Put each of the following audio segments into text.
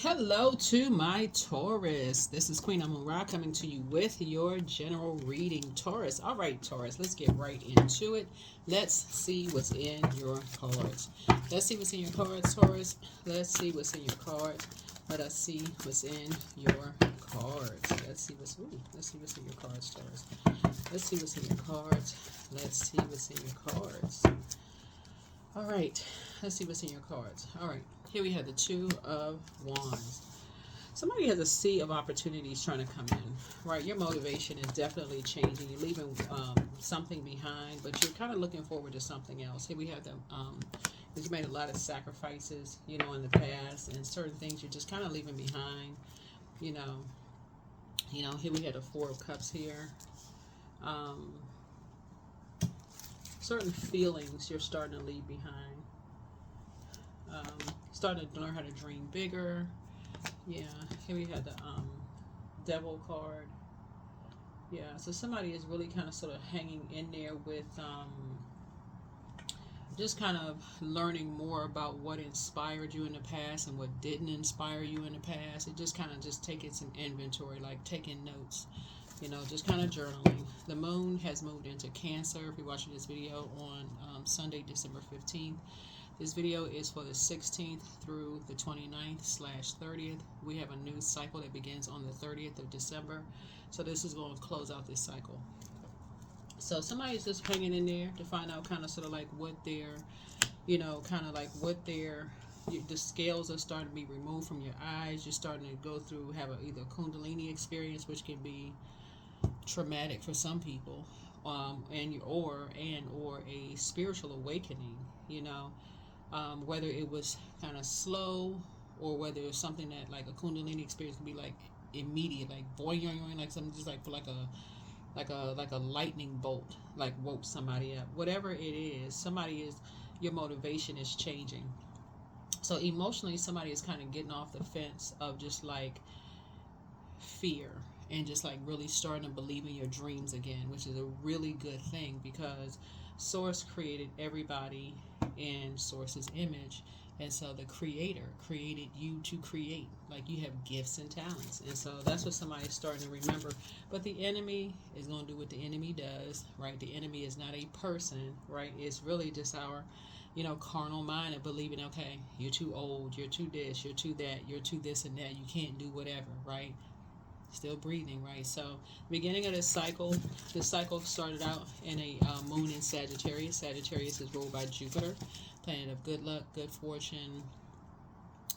Hello to my Taurus. This is Queen Amun Ra coming to you with your general reading, Taurus. All right, Taurus, let's get right into it. Let's see what's in your cards. Let's see what's in your cards, Taurus. Let's see what's in your cards. Let us see what's in your cards. Let's see what's in your cards, Taurus. Let's see what's in your cards. Let's see what's in your cards. All right, let's see what's in your cards. All right, here we have the Two of Wands. Somebody has a sea of opportunities trying to come in, right? Your motivation is definitely changing. You're leaving something behind, but you're kind of looking forward to something else. Here we have the, you made a lot of sacrifices, in the past, and certain things you're just kind of leaving behind, here we had the Four of Cups here. Certain feelings you're starting to leave behind. Starting to learn how to dream bigger. Yeah, here we had the Devil card. Yeah, so somebody is really kind of sort of hanging in there with just kind of learning more about what inspired you in the past and what didn't inspire you in the past. It just kind of just taking some inventory, like taking notes. Just kind of journaling. The moon has moved into Cancer. If you're watching this video on Sunday, December 15th, this video is for the 16th through the 29th/30th. We have a new cycle that begins on the 30th of December. So this is going to close out this cycle. So somebody's just hanging in there to find out kind of sort of like what their, kind of like what their, the scales are starting to be removed from your eyes. You're starting to go through, have either a Kundalini experience, which can be traumatic for some people, or a spiritual awakening, whether it was kind of slow or whether it was something that like a Kundalini experience can be like immediate, like boing, like something just like a lightning bolt, like woke somebody up. Whatever it is, your motivation is changing. So emotionally, somebody is kind of getting off the fence of just like fear and just like really starting to believe in your dreams again, which is a really good thing because Source created everybody in Source's image. And so the creator created you to create. Like you have gifts and talents. And so that's what somebody's starting to remember. But the enemy is going to do what the enemy does, right? The enemy is not a person, right? It's really just our, carnal mind of believing, okay, you're too old, you're too this, you're too that, you're too this and that. You can't do whatever, right? Still breathing, right? So beginning of this cycle started out in a moon in Sagittarius. Sagittarius is ruled by Jupiter, planet of good luck, good fortune,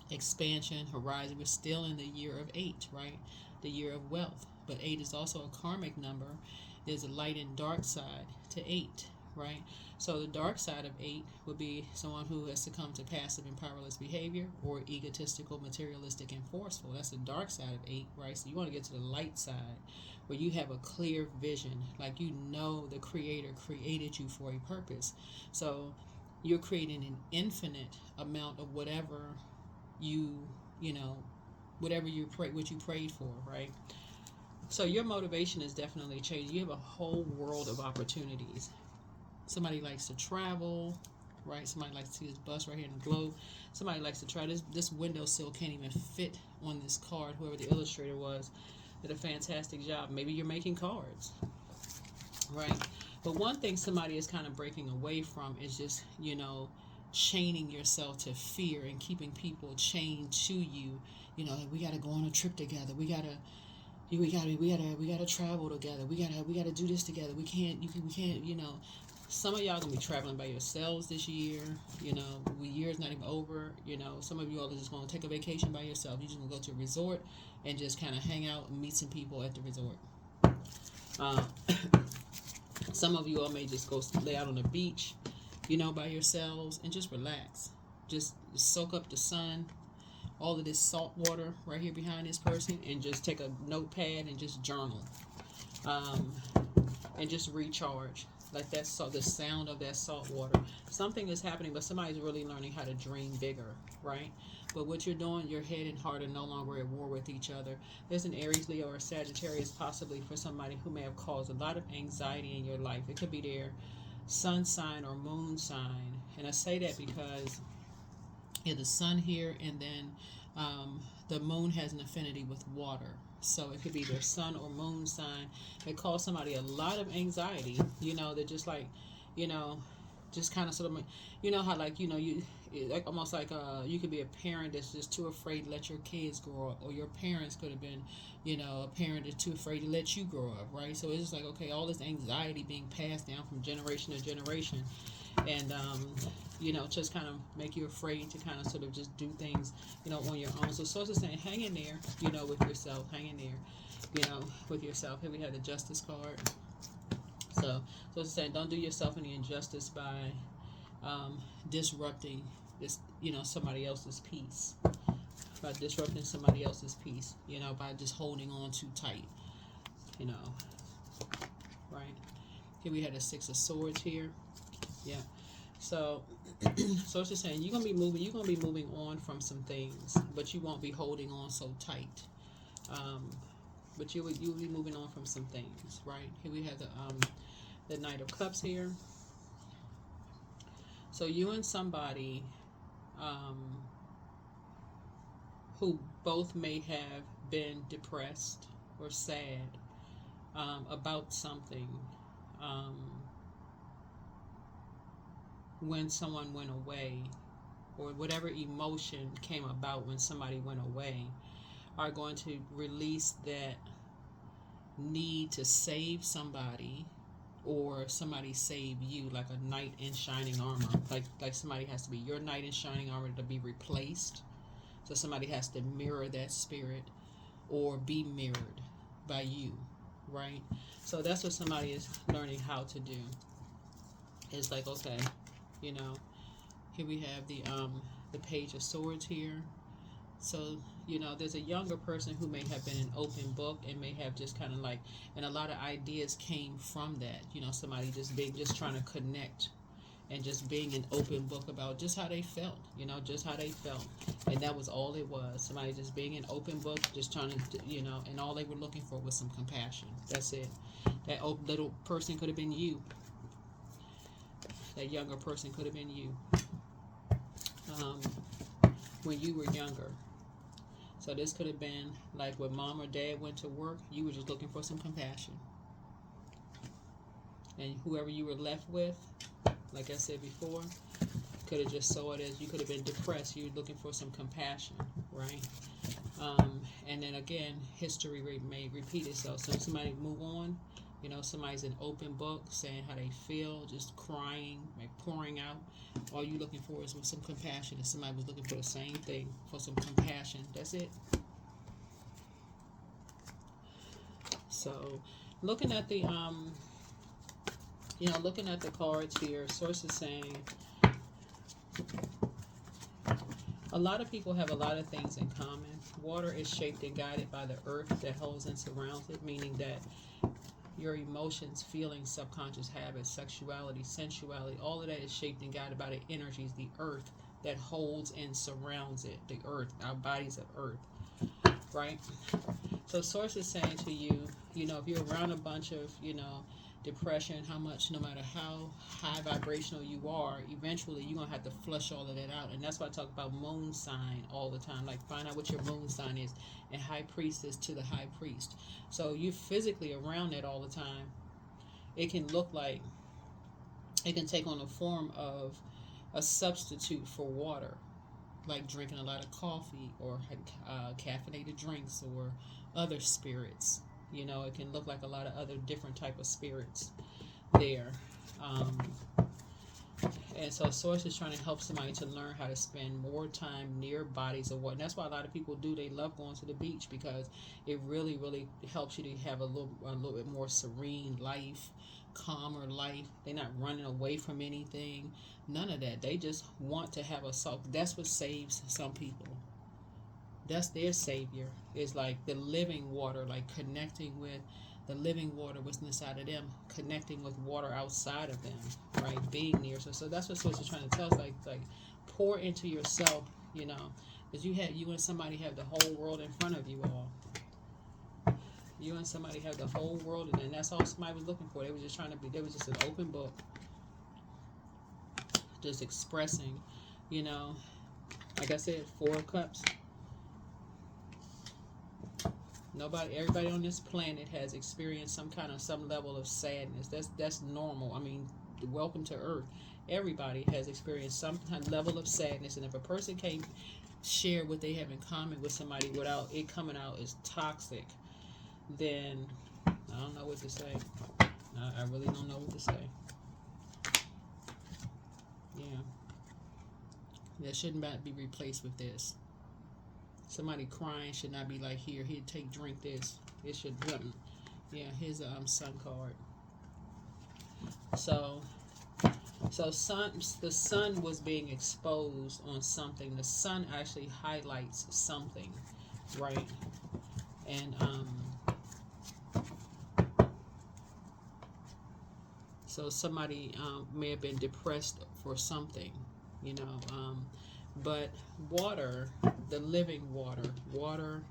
expansion, horizon. We're still in the year of 8, right? The year of wealth. But 8 is also a karmic number. There's a light and dark side to 8, right? So the dark side of 8 would be someone who has succumbed to passive and powerless behavior or egotistical, materialistic, and forceful. That's the dark side of 8, right? So you want to get to the light side where you have a clear vision, like the Creator created you for a purpose. So you're creating an infinite amount of whatever whatever what you prayed for, right? So your motivation is definitely changing. You have a whole world of opportunities. Somebody likes to travel, right? Somebody likes to see this bus right here in the globe. Somebody likes to try this windowsill can't even fit on this card. Whoever the illustrator was did a fantastic job. Maybe you're making cards, right? But one thing somebody is kind of breaking away from is just, chaining yourself to fear and keeping people chained to you. Like we got to go on a trip together. We gotta travel together. We gotta do this together. We can't. Some of y'all gonna be traveling by yourselves this year. The year's not even over. Some of you all are just gonna take a vacation by yourself. You're just gonna go to a resort and just kind of hang out and meet some people at the resort. Some of you all may just go lay out on the beach, by yourselves and just relax. Just soak up the sun, all of this salt water right here behind this person, and just take a notepad and just journal, and just recharge. Like the sound of that salt water. Something is happening, but somebody's really learning how to dream bigger, right? But what you're doing, your head and heart are no longer at war with each other. There's an Aries, Leo, or Sagittarius possibly for somebody who may have caused a lot of anxiety in your life. It could be their sun sign or moon sign. And I say that because the sun here and then The moon has an affinity with water. So it could be their sun or moon sign. It cause somebody a lot of anxiety. You know, they're just like, you know, just kind of sort of, you know how like, you know, you like almost like you could be a parent that's just too afraid to let your kids grow up, or your parents could have been, you know, a parent that's too afraid to let you grow up, right? So it's just like, okay, all this anxiety being passed down from generation to generation, and you know, just kind of make you afraid to kind of sort of just do things, you know, on your own. So source is saying, hang in there, you know, with yourself, hang in there, you know, with yourself. Here we have the Justice card. So it's saying, don't do yourself any injustice by disrupting this, you know, somebody else's peace, by disrupting somebody else's peace, you know, by just holding on too tight, you know, right? Here we had a Six of Swords here. Yeah. So it's just saying, you're gonna be moving on from some things, but you won't be holding on so tight. But you will be moving on from some things, right? Here we have the Knight of Cups here. So you and somebody who both may have been depressed or sad about something when someone went away, or whatever emotion came about when somebody went away, are going to release that need to save somebody, or somebody save you, like a knight in shining armor. Like somebody has to be your knight in shining armor to be replaced. So somebody has to mirror that spirit or be mirrored by you, right? So that's what somebody is learning how to do. It's like, okay, you know, here we have the Page of Swords here. So, you know, there's a younger person who may have been an open book and may have just kind of like, and a lot of ideas came from that. You know, somebody just trying to connect and just being an open book about just how they felt, you know, just how they felt. And that was all it was. Somebody just being an open book, just trying to, you know, and all they were looking for was some compassion. That's it. That little person could have been you. That younger person could have been you when you were younger. So this could have been like when mom or dad went to work, you were just looking for some compassion. And whoever you were left with, like I said before, could have just saw it as you could have been depressed. You were looking for some compassion, right? And then again, history may repeat itself. So if somebody move on, you know, somebody's an open book saying how they feel, just crying, like pouring out. All you looking for is some compassion. And somebody was looking for the same thing, for some compassion. That's it. So looking at the looking at the cards here, source is saying a lot of people have a lot of things in common. Water is shaped and guided by the earth that holds and surrounds it, meaning that your emotions, feelings, subconscious habits, sexuality, sensuality, all of that is shaped and guided by the energies, the earth that holds and surrounds it. The earth, our bodies of earth, right? So source is saying to you, you know, if you're around a bunch of, you know, depression, how much, no matter how high vibrational you are, eventually you're going to have to flush all of that out. And that's why I talk about moon sign all the time. Like, find out what your moon sign is, and high priestess to the high priest. So you're physically around that all the time. It can look like, it can take on the form of a substitute for water, like drinking a lot of coffee or caffeinated drinks or other spirits. You know, it can look like a lot of other different type of spirits there. And so source is trying to help somebody to learn how to spend more time near bodies of water. And that's why a lot of people do. They love going to the beach because it really, really helps you to have a little bit more serene life, calmer life. They're not running away from anything. None of that. They just want to have a soul. That's what saves some people. That's their savior. It's like the living water, like connecting with the living water was inside of them, connecting with water outside of them, right? Being near. So that's what Source is trying to tell us. Like pour into yourself, you know, because you and somebody have the whole world in front of you all. You and somebody have the whole world, and that's all somebody was looking for. They were just they was just an open book, just expressing, you know. Like I said, 4 of Cups. Everybody on this planet has experienced some level of sadness. That's normal. I mean, welcome to Earth. Everybody has experienced some kind of level of sadness, and if a person can't share what they have in common with somebody without it coming out as toxic, then I don't know what to say. I really don't know what to say. Yeah, that shouldn't be replaced with this. Somebody crying should not be like, here, drink this. It should, yeah, here's a sun card. So the sun was being exposed on something. The sun actually highlights something, right? And so somebody may have been depressed for something, you know. But water, the living water,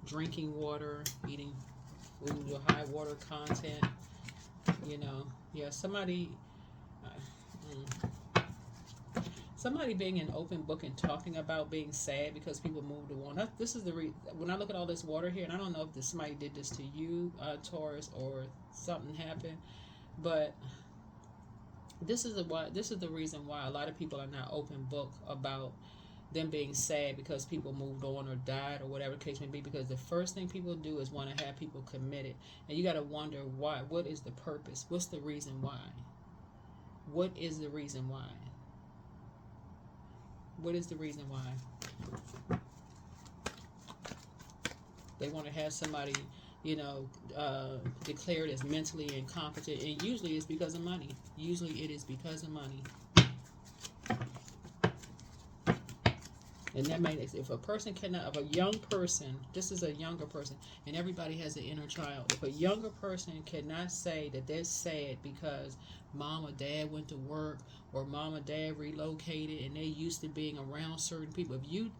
drinking water, eating food with high water content, you know. Yeah, somebody being an open book and talking about being sad because people moved on. This is when I look at all this water here, and I don't know if somebody did this to you, Taurus, or something happened, but this is the reason why a lot of people are not open book about them being sad because people moved on or died or whatever the case may be, because the first thing people do is want to have people committed, and you got to wonder why. What is the purpose? What's the reason why? What is the reason why? What is the reason why? They want to have somebody, you know, declared as mentally incompetent, and usually it's because of money. Usually it is because of money. And that means if a person cannot, if a young person, this is a younger person, and everybody has an inner child. If a younger person cannot say that they're sad because mom or dad went to work, or mom or dad relocated, and they used to being around certain people, if you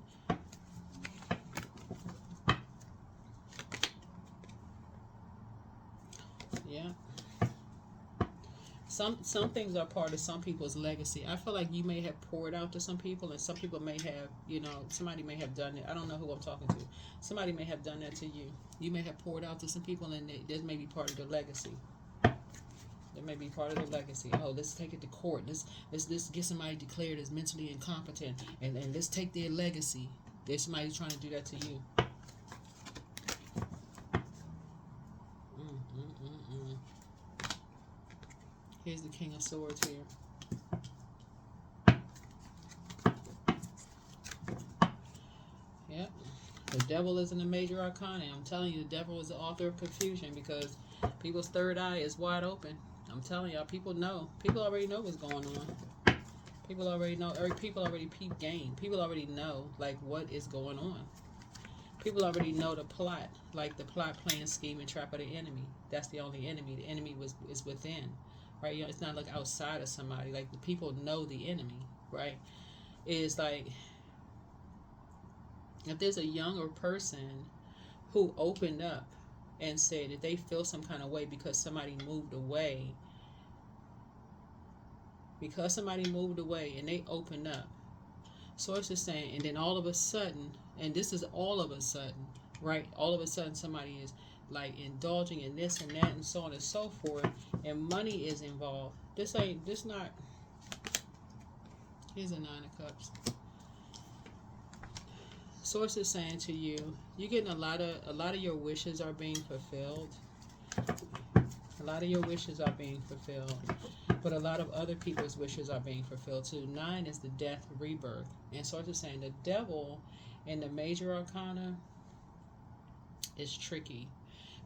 some things are part of some people's legacy. I feel like you may have poured out to some people, and some people may have, you know, somebody may have done it. I don't know who I'm talking to. Somebody may have done that to you. You may have poured out to some people, and this may be part of their legacy. It may be part of their legacy. Oh, let's take it to court. Let's get somebody declared as mentally incompetent, and let's take their legacy. There's somebody trying to do that to you. Here's the King of Swords here. Yep. The devil is in the major arcana. I'm telling you, the devil is the author of confusion because people's third eye is wide open. I'm telling y'all, people know. People already know what's going on. People already know. People already peep game. People already know, like, what is going on. People already know the plot, like the plot, plan, scheme, and trap of the enemy. That's the only enemy. The enemy is within. Right, you know, it's not like outside of somebody. Like, the people know the enemy, right? It's like if there's a younger person who opened up and said that they feel some kind of way because somebody moved away, and they opened up. So it's just saying, and then all of a sudden, and this is all of a sudden, right? All of a sudden somebody is like indulging in this and that and so on and so forth, and money is involved. This not. Here's a 9 of Cups. Source is saying to you, you're getting a lot of your wishes are being fulfilled. A lot of your wishes are being fulfilled, but a lot of other people's wishes are being fulfilled too. 9 is the death, rebirth, and Source is saying the devil in the major arcana is tricky.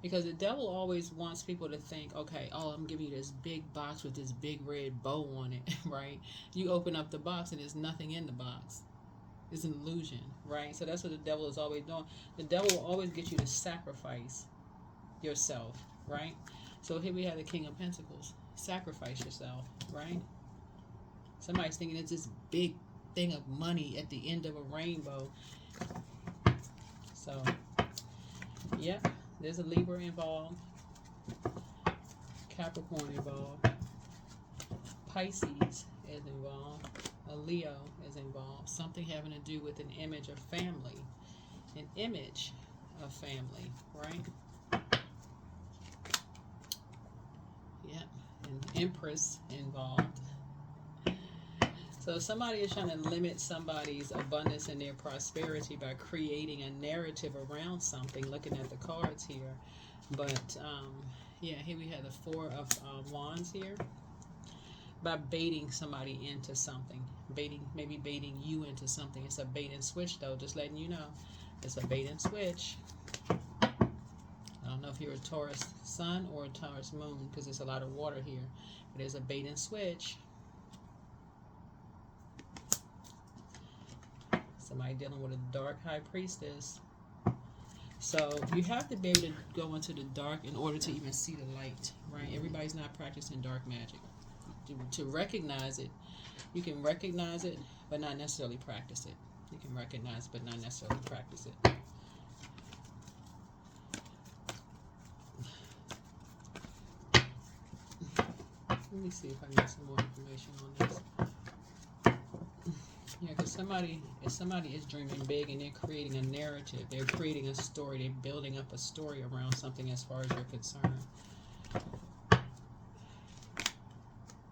Because the devil always wants people to think, okay, oh, I'm giving you this big box with this big red bow on it, right? You open up the box and there's nothing in the box. It's an illusion, right? So that's what the devil is always doing. The devil will always get you to sacrifice yourself, right? So here we have the King of Pentacles. Sacrifice yourself, right? Somebody's thinking it's this big thing of money at the end of a rainbow. So, yeah. There's a Libra involved, Capricorn involved, Pisces is involved, a Leo is involved. Something having to do with an image of family, an image a family, right? Yep, and Empress involved. So somebody is trying to limit somebody's abundance and their prosperity by creating a narrative around something, looking at the cards here. But, yeah, here we have the Four of Wands here. By baiting somebody into something. Maybe baiting you into something. It's a bait and switch, though, just letting you know. It's a bait and switch. I don't know if you're a Taurus sun or a Taurus moon, because there's a lot of water here. But there's a bait and switch. Somebody dealing with a dark high priestess. So you have to be able to go into the dark in order to even see the light, right? Everybody's not practicing dark magic. To recognize it, you can recognize it, but not necessarily practice it. You can recognize it, but not necessarily practice it. Let me see if I can get some more information on this. Yeah, because somebody is dreaming big and they're creating a narrative. They're creating a story. They're building up a story around something as far as you're concerned.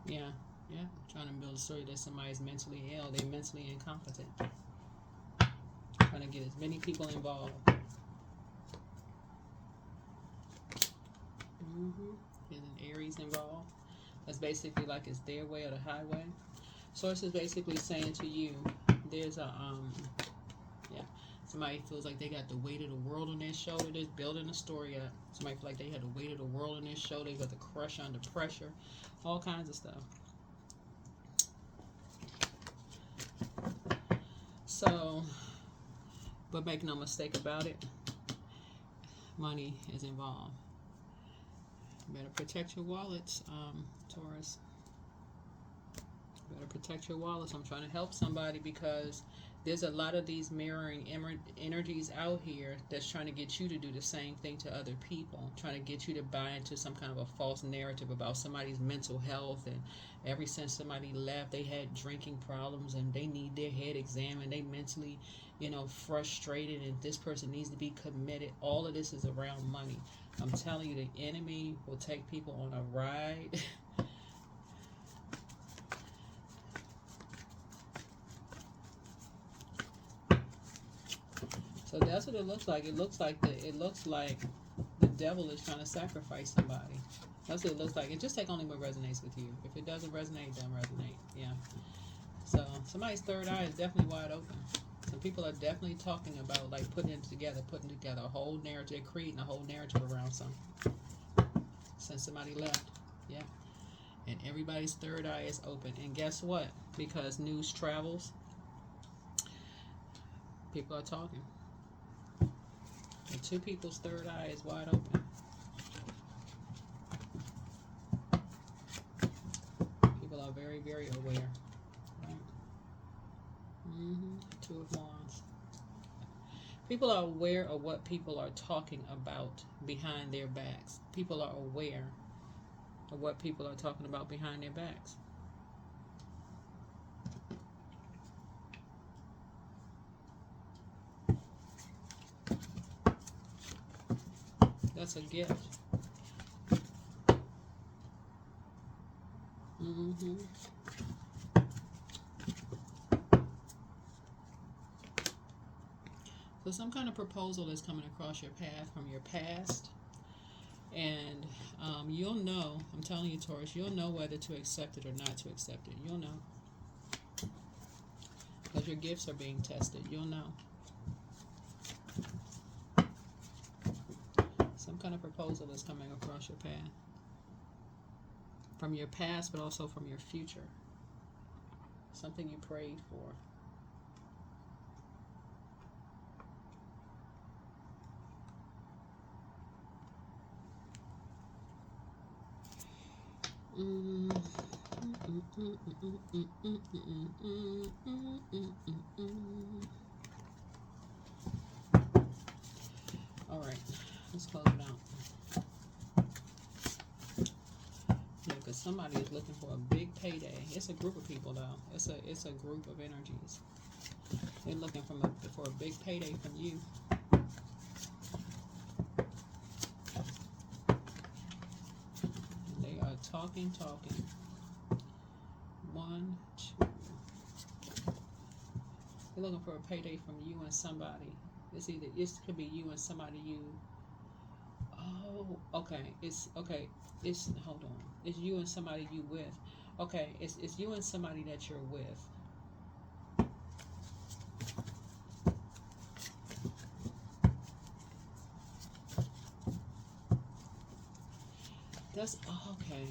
Yeah, trying to build a story that somebody's mentally ill. They're mentally incompetent. Trying to get as many people involved. There's an Aries involved. That's basically like it's their way or the highway. Source is basically saying to you, there's a, somebody feels like they got the weight of the world on their shoulder. They're building a story up. Somebody feels like they had the weight of the world on their shoulder. They got the crush under pressure. All kinds of stuff. So, but make no mistake about it, money is involved. You better protect your wallets, Taurus. You better protect your wallets. I'm trying to help somebody because there's a lot of these mirroring energies out here that's trying to get you to do the same thing to other people, trying to get you to buy into some kind of a false narrative about somebody's mental health. And ever since somebody left, they had drinking problems and they need their head examined. They mentally, frustrated, and this person needs to be committed. All of this is around money. I'm telling you, the enemy will take people on a ride. So that's what it looks like. It looks like the devil is trying to sacrifice somebody. That's what it looks like. And just take only what resonates with you. If it doesn't resonate, it doesn't resonate. Yeah. So somebody's third eye is definitely wide open. Some people are definitely talking about like putting together a whole narrative, creating a whole narrative around something. Since somebody left. Yeah. And everybody's third eye is open. And guess what? Because news travels, people are talking. And two people's third eye is wide open. People are very, very aware. Right? Two of Wands. People are aware of what people are talking about behind their backs. People are aware of what people are talking about behind their backs. That's a gift. So some kind of proposal is coming across your path from your past. And you'll know, I'm telling you, Taurus, you'll know whether to accept it or not to accept it. You'll know. Because your gifts are being tested. You'll know. Some kind of proposal is coming across your path. From your past, but also from your future. Something you prayed for. All right, let's close it out. Yeah, because somebody is looking for a big payday. It's a group of people, though. It's a group of energies. They're looking for a big payday from you. talking. One, two. You're looking for a payday from you and somebody. It could be you and somebody you. Oh, okay. It's okay. It's hold on. It's you and somebody you with. Okay, it's you and somebody that you're with. That's okay.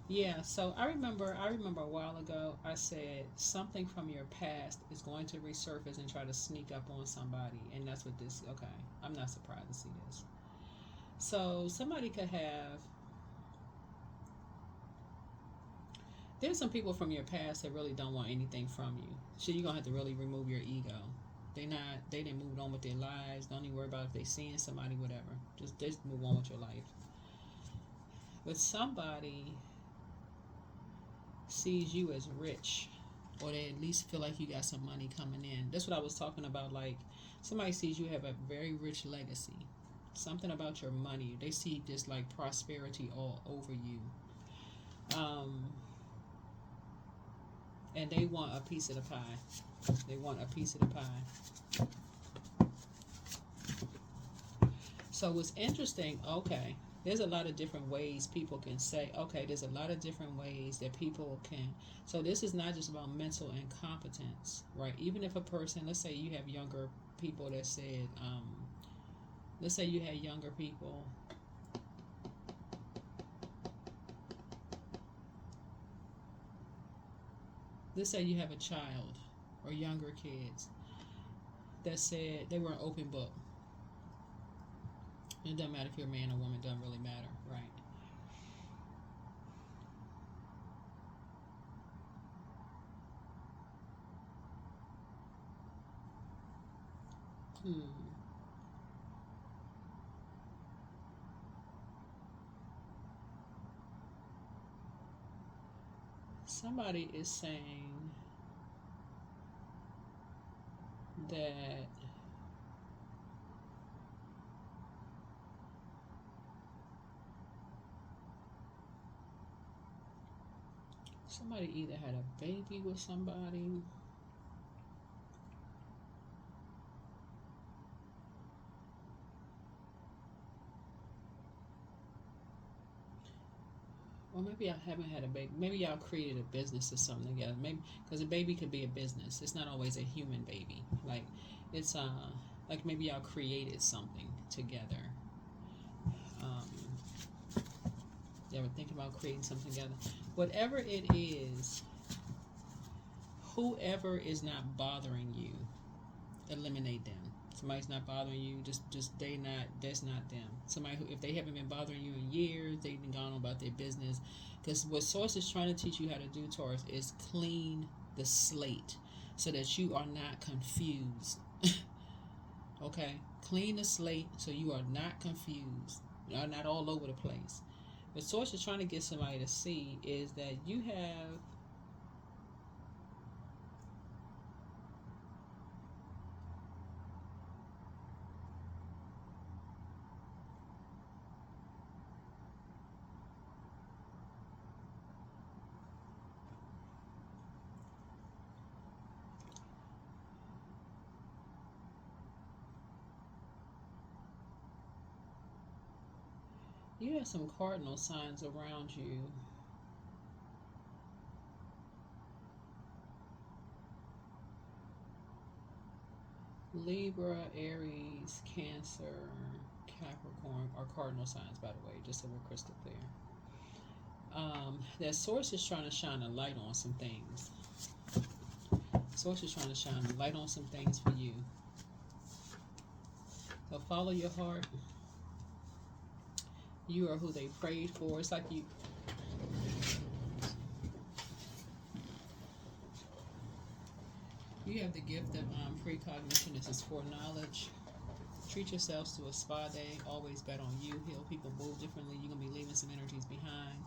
Yeah, so I remember a while ago I said something from your past is going to resurface and try to sneak up on somebody, and that's what this okay. I'm not surprised to see this. So somebody could have there's some people from your past that really don't want anything from you. So you're gonna have to really remove your ego. They didn't move on with their lives. Don't even worry about if they seeing somebody, whatever. Just move on with your life. But somebody sees you as rich, or they at least feel like you got some money coming in. That's what I was talking about. Like somebody sees you have a very rich legacy, something about your money. They see just like prosperity all over you, and they want a piece of the pie. They want a piece of the pie. So what's interesting, okay, there's a lot of different ways people can say, okay, there's a lot of different ways that people can. So this is not just about mental incompetence, right? Even if a person, let's say you have younger people that said, let's say you had younger people. Let's say you have a child or younger kids that said they were an open book. It doesn't matter if you're a man or woman, it doesn't really matter, right? Somebody is saying that somebody either had a baby with somebody. Or maybe I haven't had a baby. Maybe y'all created a business or something together. Maybe because a baby could be a business. It's not always a human baby. Like it's like maybe y'all created something together. Um, you ever think about creating something together? Whatever it is, whoever is not bothering you, eliminate them. Somebody's not bothering you, just that's not them. Somebody who, if they haven't been bothering you in years, they've been gone on about their business. Because what Source is trying to teach you how to do, Taurus, is clean the slate so that you are not confused. Okay, clean the slate so you are not confused. You are not all over the place. What Source is trying to get somebody to see is that you have some cardinal signs around you. Libra, Aries, Cancer, Capricorn are cardinal signs, by the way, just so we're crystal clear. That Source is trying to shine a light on some things. Source is trying to shine a light on some things for you. So follow your heart. You are who they prayed for. It's like you have the gift of precognition. This is foreknowledge. Treat yourselves to a spa day. Always bet on you. Heal people, move differently. You're going to be leaving some energies behind.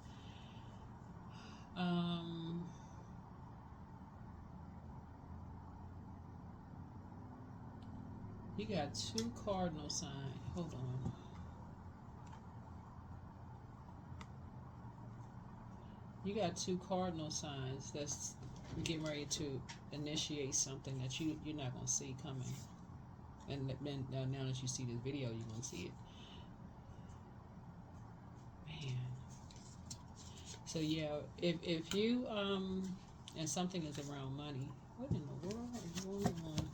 You got 2 cardinal signs. Hold on. You got 2 cardinal signs that's getting ready to initiate something that you're not gonna see coming. And then now that you see this video, you're gonna see it. Man. So yeah, if you and something is around money, what in the world is going on?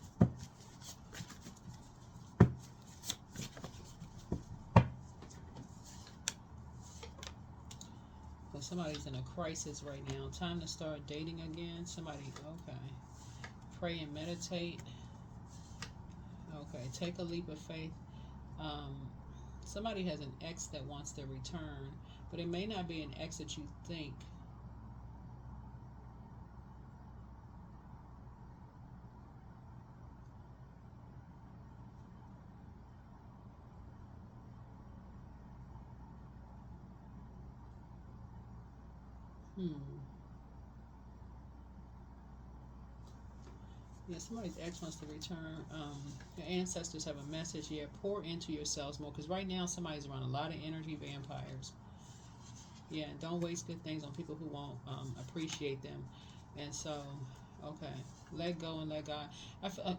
Well, somebody's in a crisis right now. Time to start dating again. Somebody, okay. Pray and meditate. Okay, take a leap of faith. Somebody has an ex that wants to return, but it may not be an ex that you think. Yeah, somebody's ex wants to return. Your ancestors have a message. Yeah, pour into yourselves more, because right now somebody's around a lot of energy vampires. Yeah, don't waste good things on people who won't appreciate them. And so, okay, let go and let God.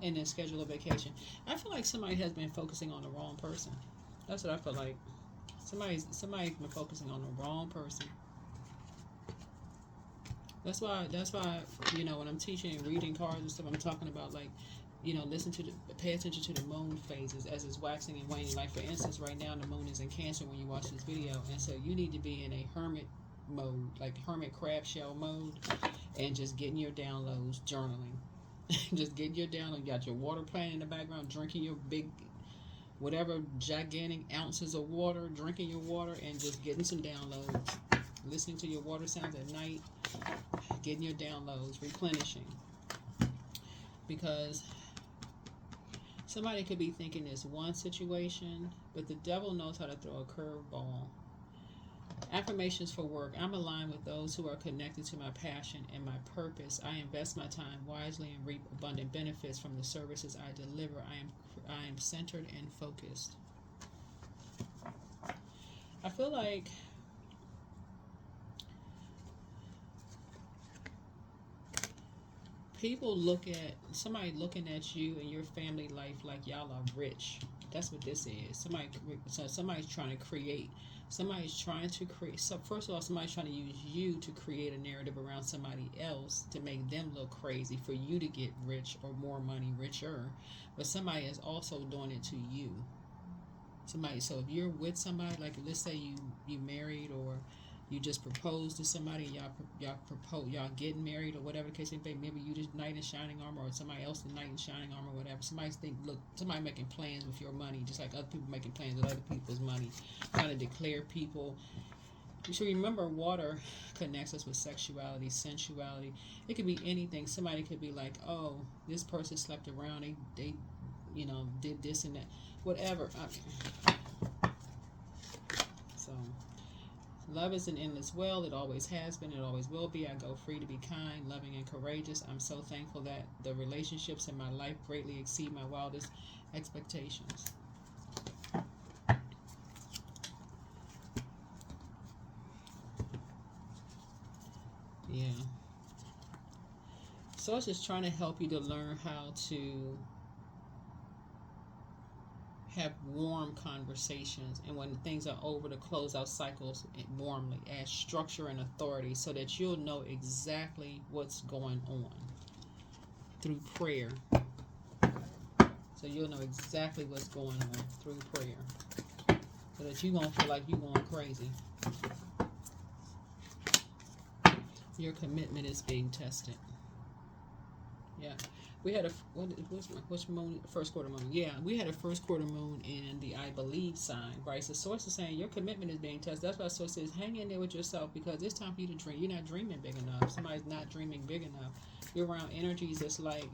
And then schedule a vacation. I feel like somebody has been focusing on the wrong person. That's what I feel like. Somebody's been focusing on the wrong person. That's why when I'm teaching and reading cards and stuff, I'm talking about, like, pay attention to the moon phases as it's waxing and waning. Like, for instance, right now the moon is in Cancer when you watch this video, and so you need to be in a hermit mode, like hermit crab shell mode, and just getting your downloads, journaling. Just getting your download. You got your water plant in the background, drinking your big, whatever, gigantic ounces of water, drinking your water, and just getting some downloads. Listening to your water sounds at night, getting your downloads, replenishing. Because somebody could be thinking it's one situation, but the devil knows how to throw a curveball. Affirmations for work. I'm aligned with those who are connected to my passion and my purpose. I invest my time wisely and reap abundant benefits from the services I deliver. I am centered and focused. I feel like people somebody looking at you and your family life like y'all are rich. That's what this is. Somebody's trying to create. Somebody's trying to create. So first of all, somebody's trying to use you to create a narrative around somebody else to make them look crazy for you to get rich or more money, richer. But somebody is also doing it to you. So if you're with somebody, like let's say you married, or you just proposed to somebody, y'all getting married, or whatever the case may be. Maybe you just knight in shining armor, or somebody else the knight in shining armor, or whatever. Somebody making plans with your money, just like other people making plans with other people's money, trying to declare people. You should remember, water connects us with sexuality, sensuality. It could be anything. Somebody could be like, oh, this person slept around, they did this and that, whatever. So love is an endless well. It always has been. It always will be. I go free to be kind, loving, and courageous. I'm so thankful that the relationships in my life greatly exceed my wildest expectations. Yeah. So it's just trying to help you to learn how to have warm conversations, and when things are over, to close out cycles warmly, add structure and authority, so that you'll know exactly what's going on through prayer. So you'll know exactly what's going on through prayer, so that you won't feel like you're going crazy. Your commitment is being tested. Yeah. We had which moon? First quarter moon. Yeah, we had a first quarter moon in the I believe sign, right? So source is saying your commitment is being tested. That's why source says hang in there with yourself, because it's time for you to dream. You're not dreaming big enough. Somebody's not dreaming big enough. You're around energies that's like,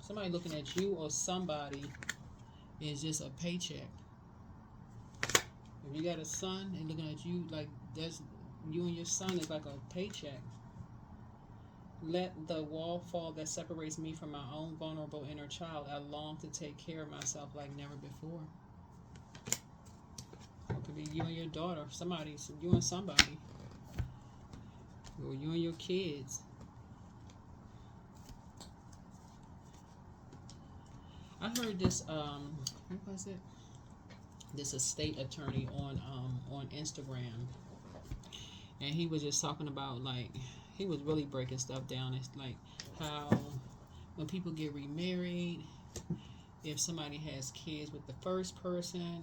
somebody looking at you, or somebody is just a paycheck. If you got a son and looking at you like that's you and your son is like a paycheck. Let the wall fall that separates me from my own vulnerable inner child. I long to take care of myself like never before. It could be you and your daughter, you and somebody, or you and your kids. I heard this, what was it? This estate attorney on Instagram, and he was just talking about, like, he was really breaking stuff down. It's like how when people get remarried, if somebody has kids with the first person,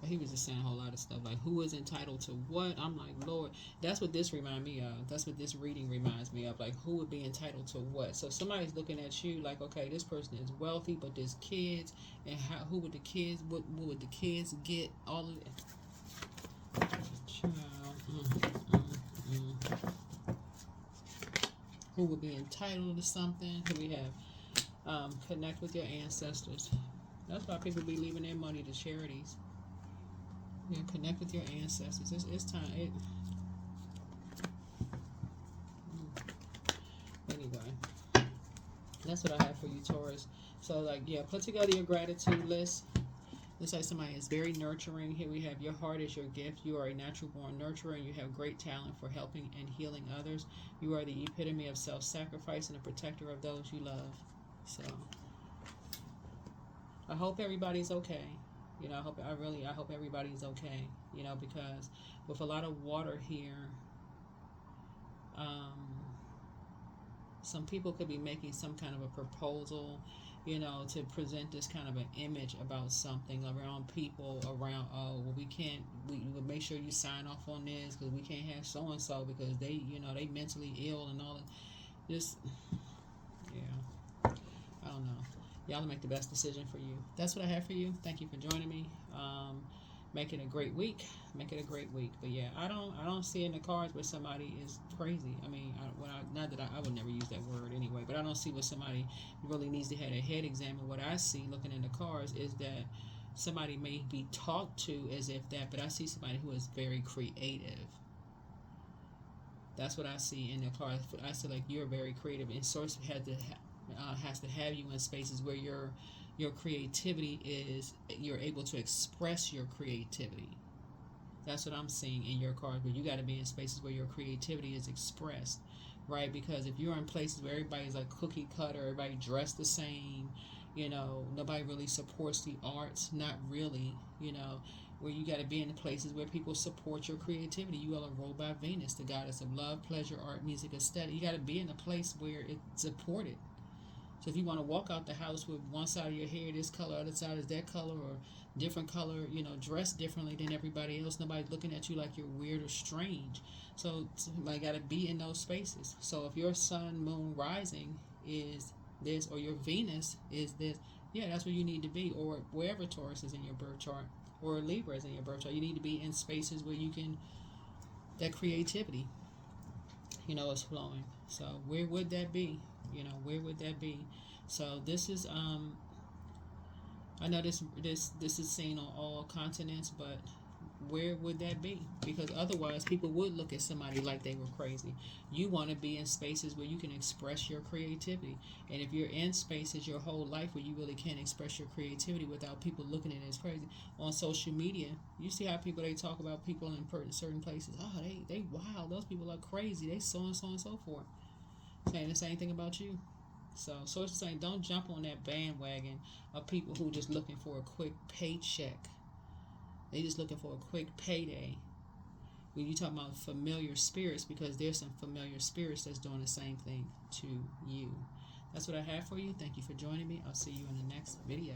he was just saying a whole lot of stuff like who is entitled to what. I'm like, Lord, that's what this reminds me of. That's what this reading reminds me of. Like, who would be entitled to what? So somebody's looking at you like, okay, this person is wealthy, but there's kids, and who would the kids? What would the kids get? All of it. Child. Who would be entitled to something? Who we have? Connect with your ancestors. That's why people be leaving their money to charities. Yeah, connect with your ancestors. It's time. Anyway, that's what I have for you, Taurus. So, like, yeah, put together your gratitude list. Looks like somebody is very nurturing. Here we have your heart is your gift. You are a natural born nurturer, and you have great talent for helping and healing others. You are the epitome of self-sacrifice and a protector of those you love. So, I hope everybody's okay. You know, I hope everybody's okay. You know, because with a lot of water here, some people could be making some kind of a proposal, you know, to present this kind of an image about something around people, around, oh, well, we will make sure you sign off on this because we can't have so and so because they, you know, they mentally ill and all that. Just, yeah, I don't know. Y'all make the best decision for you. That's what I have for you. Thank you for joining me. Make it a great week. Make it a great week. But yeah, I don't see in the cards where somebody is crazy. I mean, I would never use that word anyway. But I don't see where somebody really needs to have their head examined. What I see looking in the cards is that somebody may be talked to as if that, but I see somebody who is very creative. That's what I see in the cards. I see like you're very creative, and source has to have you in spaces where your creativity is, you're able to express your creativity. That's what I'm seeing in your card, where you got to be in spaces where your creativity is expressed, right? Because if you're in places where everybody's like cookie cutter, everybody dressed the same, you know, nobody really supports the arts, not really, you know, where you got to be in the places where people support your creativity. You are ruled by Venus, the goddess of love, pleasure, art, music, aesthetic. You got to be in a place where it's supported. So if you want to walk out the house with one side of your hair this color, other side is that color, or different color, you know, dress differently than everybody else, nobody's looking at you like you're weird or strange. So I got to be in those spaces. So if your sun, moon, rising is this, or your Venus is this, yeah, that's where you need to be. Or wherever Taurus is in your birth chart, or Libra is in your birth chart, you need to be in spaces where you can, that creativity, you know, is flowing. So where would that be? You know, where would that be? So this is I know this is seen on all continents, but where would that be? Because otherwise people would look at somebody like they were crazy. You want to be in spaces where you can express your creativity. And if you're in spaces your whole life where you really can't express your creativity without people looking at it as crazy, on social media, you see how people, they talk about people in certain places. Oh, they wild. Those people are crazy. They so and so and so forth. Saying the same thing about you. So sources saying don't jump on that bandwagon of people who just looking for a quick paycheck. They just looking for a quick payday. When you talk about familiar spirits, because there's some familiar spirits that's doing the same thing to you. That's what I have for you. Thank you for joining me. I'll see you in the next video.